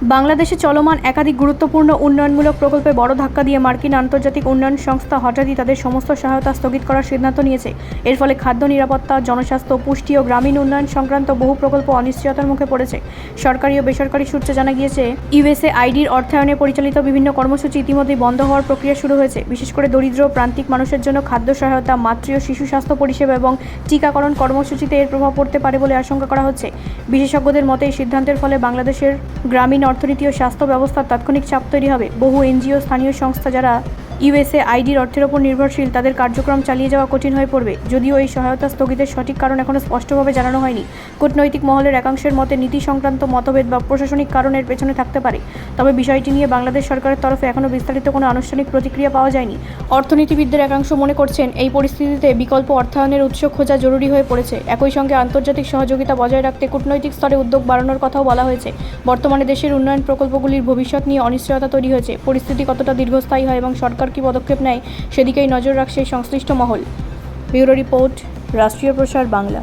বাংলাদেশে চলমান একাধিক গুরুত্বপূর্ণ উন্নয়নমূলক প্রকল্পে বড় ধাক্কা দিয়ে মার্কিন আন্তর্জাতিক উন্নয়ন সংস্থা হঠাৎই তাদের সমস্ত সহায়তা স্থগিত করার সিদ্ধান্ত নিয়েছে। এর ফলে খাদ্য নিরাপত্তা, জনস্বাস্থ্য, পুষ্টি ও গ্রামীণ উন্নয়ন সংক্রান্ত বহু প্রকল্প অনিশ্চয়তার মুখে পড়েছে। সরকারি ও বেসরকারি সূত্রে জানা গিয়েছে, ইউএসএআইডির অর্থায়নে পরিচালিত বিভিন্ন কর্মসূচি ইতিমধ্যেই বন্ধ হওয়ার প্রক্রিয়া শুরু হয়েছে। বিশেষ করে দরিদ্র প্রান্তিক মানুষের জন্য খাদ্য সহায়তা, মাতৃ ও শিশু স্বাস্থ্য পরিষেবা এবং টিকাকরণ কর্মসূচিতে এর প্রভাব পড়তে পারে বলে আশঙ্কা করা হচ্ছে। বিশেষজ্ঞদের মতে এই সিদ্ধান্তের ফলে বাংলাদেশের গ্রামীণ অর্থনীতি ও স্বাস্থ্য ব্যবস্থার তাৎক্ষণিক চাপ তৈরি হবে। বহু এনজিও, স্থানীয় সংস্থা যারা ইউএসএআইডির অর্থের ওপর নির্ভরশীল, তাদের কার্যক্রম চালিয়ে যাওয়া কঠিন হয়ে পড়বে। যদিও এই সহায়তা স্থগিতের সঠিক কারণ এখনও স্পষ্টভাবে জানানো হয়নি। কূটনৈতিক মহলের একাংশের মতে নীতি সংক্রান্ত মতভেদ বা প্রশাসনিক কারণের পেছনে থাকতে পারে। তবে বিষয়টি নিয়ে বাংলাদেশ সরকারের তরফে এখনও বিস্তারিত কোনো আনুষ্ঠানিক প্রতিক্রিয়া পাওয়া যায়নি। অর্থনীতিবিদদের একাংশ মনে করছেন, এই পরিস্থিতিতে বিকল্প অর্থায়নের উৎস খোঁজা জরুরি হয়ে পড়েছে। একই সঙ্গে আন্তর্জাতিক সহযোগিতা বজায় রাখতে কূটনৈতিক স্তরে উদ্যোগ বাড়ানোর কথাও বলা হয়েছে। বর্তমানে দেশের উন্নয়ন প্রকল্পগুলির ভবিষ্যৎ নিয়ে অনিশ্চয়তা তৈরি হয়েছে। পরিস্থিতি কতটা দীর্ঘস্থায়ী হয় এবং সরকার কী পদক্ষেপ নেয় সেদিকেই নজর রাখছে সংশ্লিষ্ট মহল। ব্যুরো রিপোর্ট, রাষ্ট্রীয় প্রসার বাংলা।